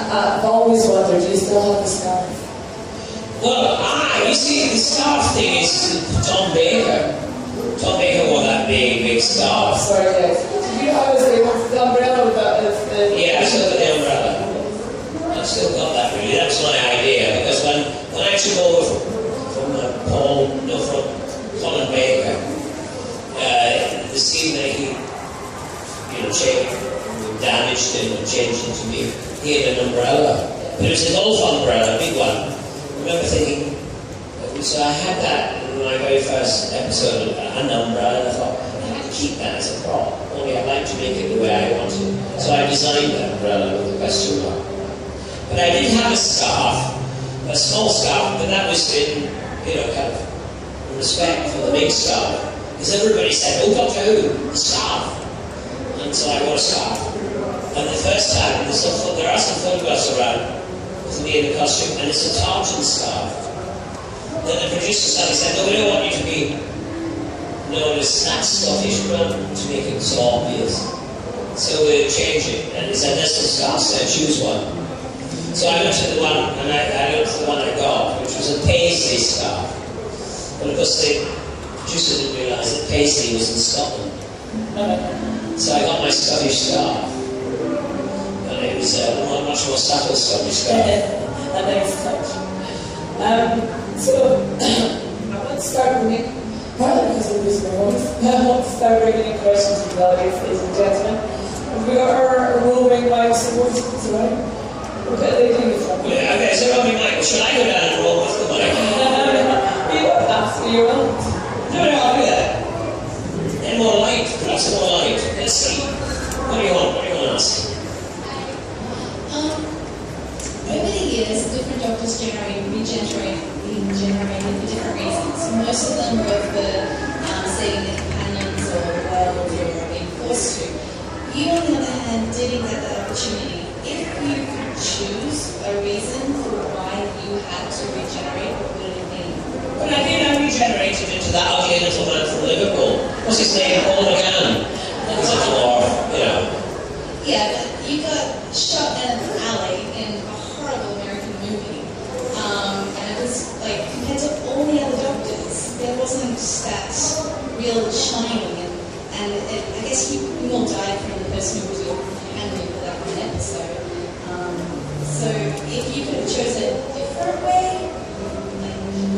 I've always wondered, do you still have the scarf? Well, you see, the scarf thing is Tom Baker. Tom Baker wore that big scarf. Sorry, yes. Did you always say the umbrella with that? Yeah, I've still got the umbrella. I've still got that, really. That's my idea, because when I took over from Colin Baker, the scene that he, damaged and changed into me, he had an umbrella. But it was a golf umbrella, a big one. I remember thinking, so I had that in my very first episode, an umbrella, and I thought, I have to keep that as a prop, only I'd like to make it the way I want it. So I designed that umbrella with a question mark. But I did have a scarf, a small scarf, but that was in, kind of respect for the big scarf. Because everybody said, oh, Doctor Who, the scarf. And so I wore a scarf. And the first time, there are some photographs around with me in the costume, and it's a tartan scarf. Then the producer said, no, we don't want you to be known as that Scottish, we want to make it so obvious. So we changed it, and he said, there's some scarves there, choose one. So I looked at the one, and I looked at the one I got, which was a paisley scarf. But of course, the producer didn't realise that paisley was in Scotland. So I got my Scottish scarf. And it was a much more subtle Scottish scarf. A nice touch. So, I want to start with Nick, partly because of this moment. I want to start bringing in questions from the audience, ladies and gentlemen. We are a roving mic support, right? Okay, they do this one. Yeah, okay, so roving mic. Should I go down and roll with the mic? You don't have to, you won't. No, I'll do that. And more light, perhaps more light. Let's see. What do you want? What do you want to ask? Over the years, different doctors regenerated for different reasons. Most of them were for saving their companions or the world or being forced to. You, on the other hand, didn't get that opportunity. If you could choose a reason for why you had to regenerate, what would it be? Well, I regenerated into that ugly little man from Liverpool. What's his name? Paul McGann. He's a dwarf, Yeah, but you got shot in an alley in a horrible American movie. And it was like, compared to all the other doctors, there wasn't that real shining. And I guess you all died from the person who was your companion for that one episode. So if you could have chosen a different way,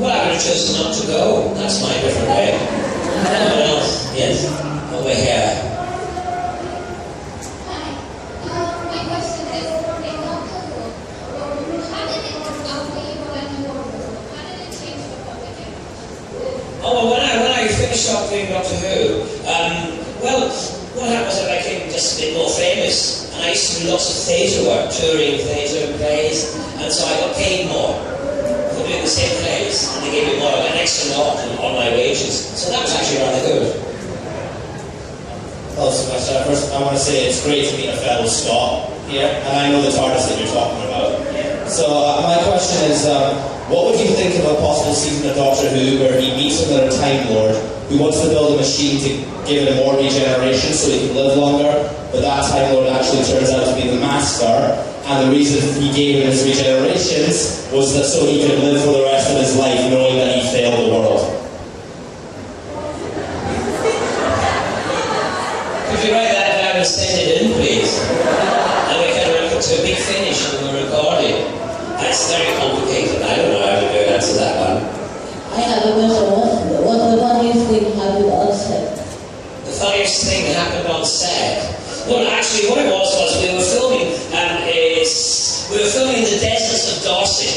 well, I would have chosen not to go. That's my different way. Anyone else? Yes. Over here. Hi. My question is, in Doctor Who, how did it, after you went to Doctor Who, how did it change the plot again? Oh, well, when I finished off doing Doctor Who, well, what happened was I became just a bit more famous. And I used to do lots of theatre work, touring theatre and plays, and so I got paid more for doing the same plays, and they gave me more, an extra knock on my wages. So that was actually rather good. Hello, Sylvester. First, I want to say it's great to meet a fellow Scot here, and I know the TARDIS that you're talking about. So my question is, what would you think of a possible season of Doctor Who where he meets another Time Lord who wants to build a machine to give him more regeneration so he can live longer, but that Time Lord actually turns out to be the Master, and the reason he gave him his regenerations was that so he could live for the rest of his life knowing that he failed the world? Could you write that down and send it in, please? And we can put to a big finish when we're recording. That's very complicated. I don't know how to answer that one. I have a question. What the funniest thing happened on set? The funniest thing happened on set. Well, actually, what it was we were filming, we were filming in the deserts of Dorset.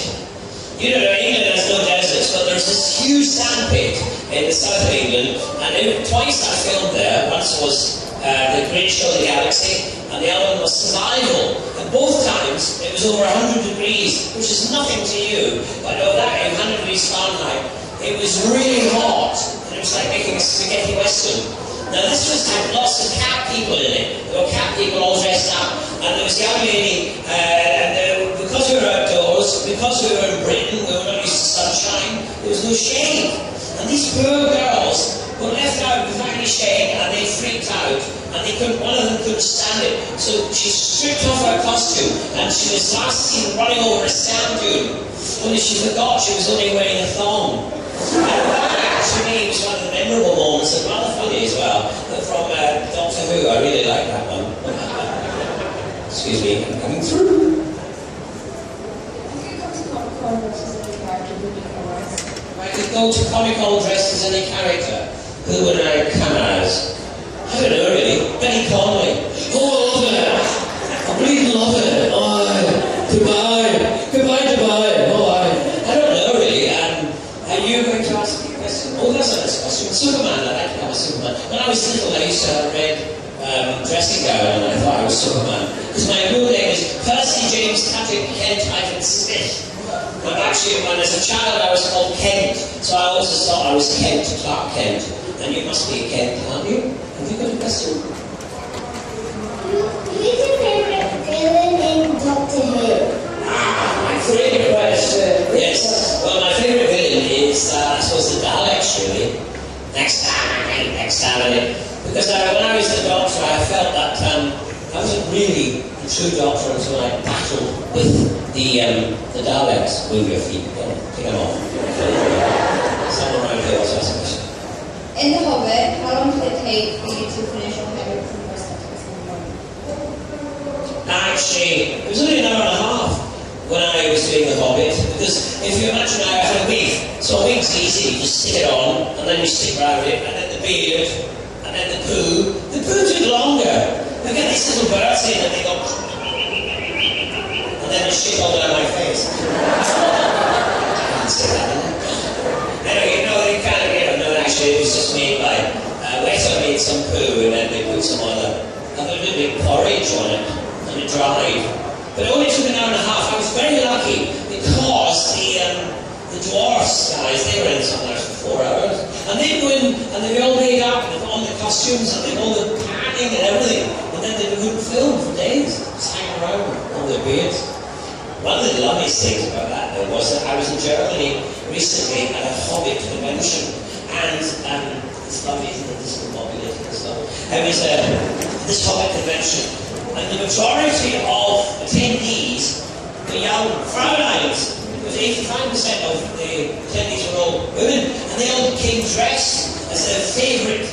You know, England has no deserts, but there's this huge sandpit in the south of England, and twice I filmed there. Once was The Great Show of the Galaxy, and the other one was Survival. And both times it was over 100 degrees, which is nothing to you, but over that 100 degrees Fahrenheit, it was really hot, and it was like making a spaghetti western. Now this had lots of cat people in it. There were cat people all dressed up, and there was a young lady, because we were outdoors, because we were in Britain, we were not used to sunshine, there was no shade. And these poor girls were left out without any shade, and they freaked out. and one of them couldn't stand it. So she stripped off her costume, and she was last seen running over a sand dune. Only she forgot she was only wearing a thong. And that, to me, was one of the memorable moments, and rather funny as well, from Doctor Who. I really like that one. Excuse me, I'm coming through. I could go to Comic-Con dressed as any character. Who would I come as? I don't know really. Benny Conley. Oh, I love it. I really love it. Oh, goodbye, Dubai. Oh, I don't know really. Are you going to ask me a question? Oh, that's a nice question. Superman. I like to have a Superman. When I was little, I used to have a red dressing gown, and I thought I was Superman. Because my real name is Percy James Patrick Kent Ivan Smith. And actually, when as a child, I was called Kent, so I always thought I was Kent, Clark Kent. And you must be a Kent, aren't you? Have you got a question? Who's your favorite villain in Doctor Who? My favourite question. Yes. Well, my favourite villain is, I suppose, the Daleks, really. Next time. Because when I was the Doctor, I felt that I wasn't really the true Doctor until I battled with the Daleks. Move your feet. Take them off. Someone around here also has a question. In The Hobbit, how long did it take for you to finish your Hobbit from the first episode? Actually, it was only an hour and a half when I was doing The Hobbit, because if you imagine I had a wig, so a wig's easy, you just stick it on, and then you stick around it, and then the beard, and then the poo. The poo took longer. I get these little birds in and they go, and then they shit all down my face. I can't say that, innit? Anyway, they kind of, actually, it was just made by, Weta made some poo, and then they put some other little bit porridge on it, and it dried. But it only took an hour and a half. I was very lucky, because the dwarfs guys, they were in something like 4 hours, and they'd go in, and they'd be all made up, and they'd put on the costumes, and they'd all the panning and everything, and then they wouldn't film for days, just hanging around with all their beards. One of the loveliest things about that, though, was that I was in Germany recently at a Hobbit convention, and it's lovely, isn't it, this populated and stuff. I was at this Hobbit convention, and the majority of attendees were young Frauleins. It was 85% of the attendees were all women, and they all came dressed as their favourite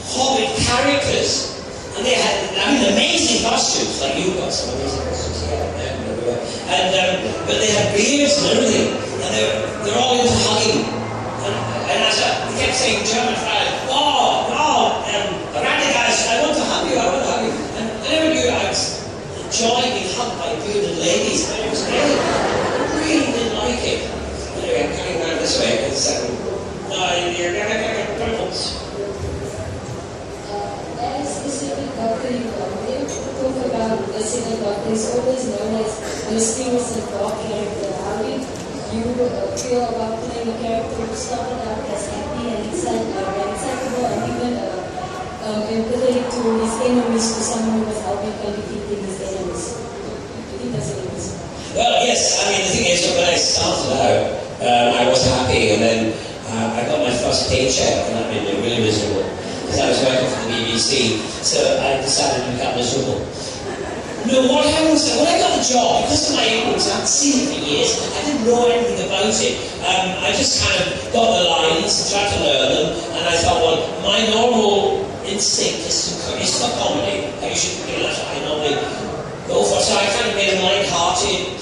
Hobbit characters. And they had, amazing costumes, like you've got some amazing costumes here and everywhere. But they had beards and everything, and they're all into hugging. And as they kept saying German flag, Radagast, I want to hug you. And I never knew I was enjoying being hugged by bearded ladies, but it was great. I really didn't like it. Anyway, I'm coming around this way, because you're going to get problems. Specific doctor you talk about the single doctor is always known as a mysterious and dark character. How did you feel about playing a character who started out as happy and excitable and even empathetic to his enemies, to someone who was helping and defeating his enemies? I think that's what it is. Well, yes, the thing is, when I started out, I was happy, and then I got my first paycheck, and that made me really miserable. Because I was working for the BBC, so I decided to become miserable. No, what happened was when I got the job, because of my ignorance, I hadn't seen it for years, I didn't know anything about it. I just kind of got the lines, tried to learn them, and I thought, well, my normal instinct is for comedy. That's what I normally go for. So I kind of made it light-hearted.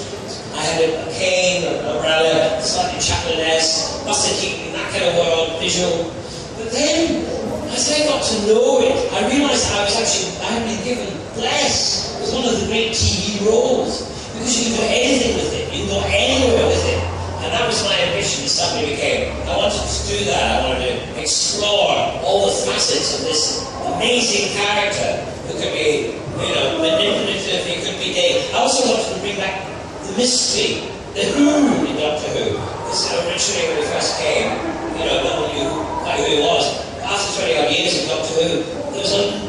I had a cane, an umbrella, slightly Chaplin-esque, Buster Keaton, that kind of world, visual. But then, as I got to know it, I realised I had been given Bless. It was one of the great TV roles, because you can do anything with it, you can go anywhere with it. And that was my ambition, it suddenly became. I wanted to do that, I wanted to explore all the facets of this amazing character who could be, manipulative, he could be gay. I also wanted to bring back the mystery, the Who in Doctor Who. Because originally when he first came, no one knew quite who he was. After 20 odd years of Doctor Who,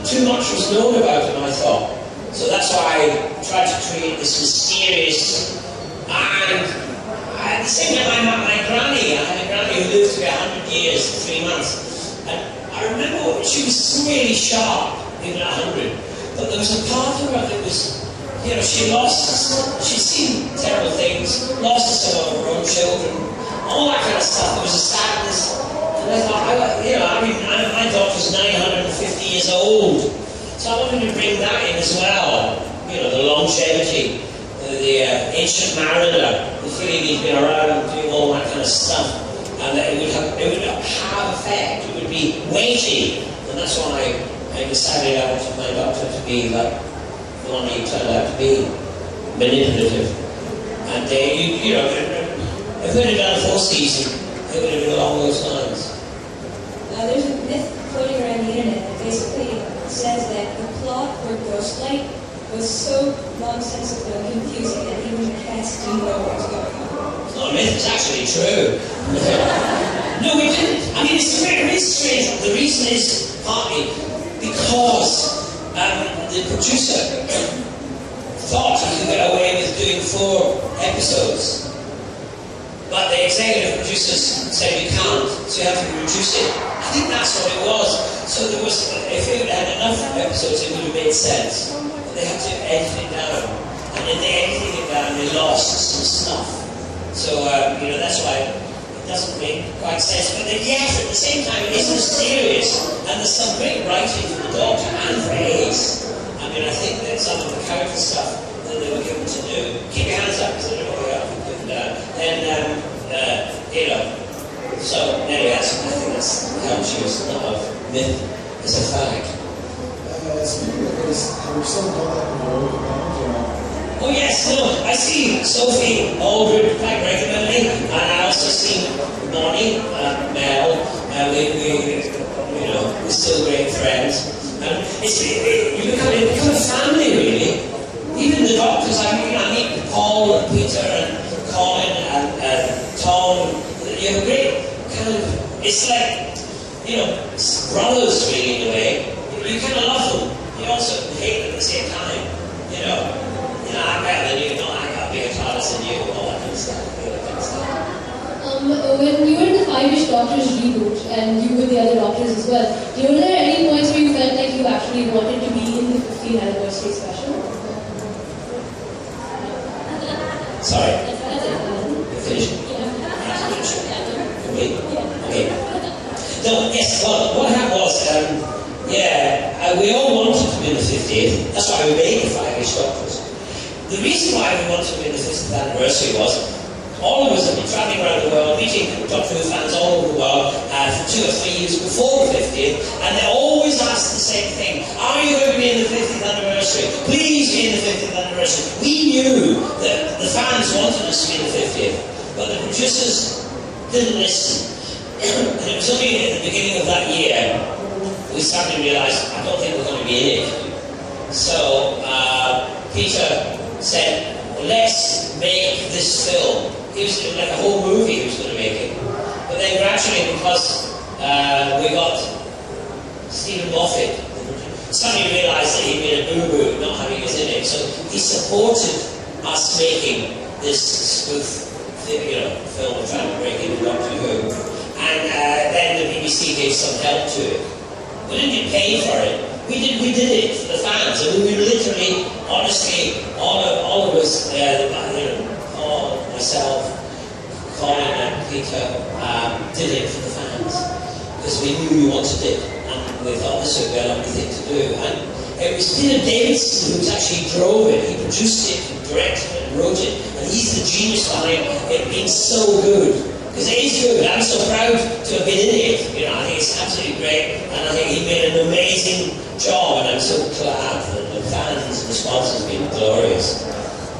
too much was known about him, I thought. So that's why I tried to create this mysterious, and at the same time I met my granny. I had a granny who lived to be 100 years, 3 months. And I remember she was really sharp, even at 100. But there was a part of her that was, you know, she'd seen terrible things, lost some of her own children, all that kind of stuff. There was a sadness. And I thought, my daughter's 950 years old, so I wanted to bring that in as well. You know, the longevity, the ancient mariner, the feeling he's been around doing all that kind of stuff, and that it would have effect, it would be weighty, and that's why I decided I wanted my doctor to be like the one he turned out to be, manipulative. And you know, if it had done a full season, it would have been along those lines. There's a myth floating around the internet that basically says that the plot for Ghostlight was so nonsensical and confusing that even cats didn't know what was going on. It's not a myth, it's actually true. No, we didn't. I mean, it's very strange. The reason is partly because the producer thought he could get away with doing 4 episodes. But the executive producers said we can't, so you have to reduce it. I think that's what it was. So there was, if it had enough episodes, it would have made sense. But they had to edit it down. And in the editing it down, they lost some stuff. So, you know, that's why it doesn't make quite sense. But then, yes, at the same time, it is mysterious. And there's some great writing for the Doctor and for Ace. I mean, I think that some of the character stuff that they were given to do, keep your hands up, because I don't know what you have to put down. And, you know, so anyway, I think that's how to choose, not of myth as a fact. Speaking of this, have you still got that in your band? Oh yes, no, I see Sophie Aldred quite regularly, and I also see Bonnie, Mel, and we're still great friends. And you become a family, really. Even the Doctors, I meet Paul and Peter and Colin and Tom. You have a great kind of, it's like, you know, brothers really in a way. You kind of love them. You also hate them at the same time, you know. I'm better than you, no, I got bigger TARDIS than you, all that kind of stuff, When you were in the 5-ish Doctors reboot, and you were the other Doctors as well, were there any points where you felt like you actually wanted to be in the 15th anniversary special? Sorry. Finish. Okay. No, yes, well, what happened was, we all wanted to be in the 50th, that's why we made the 5-ish Doctors. The reason why we wanted to be in the 50th anniversary was all of us have been travelling around the world, meeting Doctor Who fans all over the world for 2 or 3 years before the 50th, and they always ask the same thing: are you going to be in the 50th anniversary? Please be in the 50th anniversary. We knew that the fans wanted us to be in the 50th, but the producers didn't listen. And it was only at the beginning of that year we started to realise, I don't think we're going to be in it. So Peter said, well, let's make this film. He was like a whole movie he was going to make it. But then gradually, because we got Stephen Moffat, suddenly realised that he'd been a boo-boo not having us in it. So he supported us making this spoof film of trying to break into Doctor Who. And then the BBC gave some help to it. We didn't get paid for it. We did it for the fans. I mean, we literally, honestly, all of us, Paul, myself, Colin and Peter, did it for the fans. Because we knew we wanted it, and we thought this would be a lovely thing to do. And it was Peter Davidson who actually drove it. He produced it, directed it, and wrote it. And he's the genius behind it being so good. Because it is good. I'm so proud to have been in it. I think it's absolutely great, and I think he made an amazing job, and I'm so glad that the fans' response has been glorious.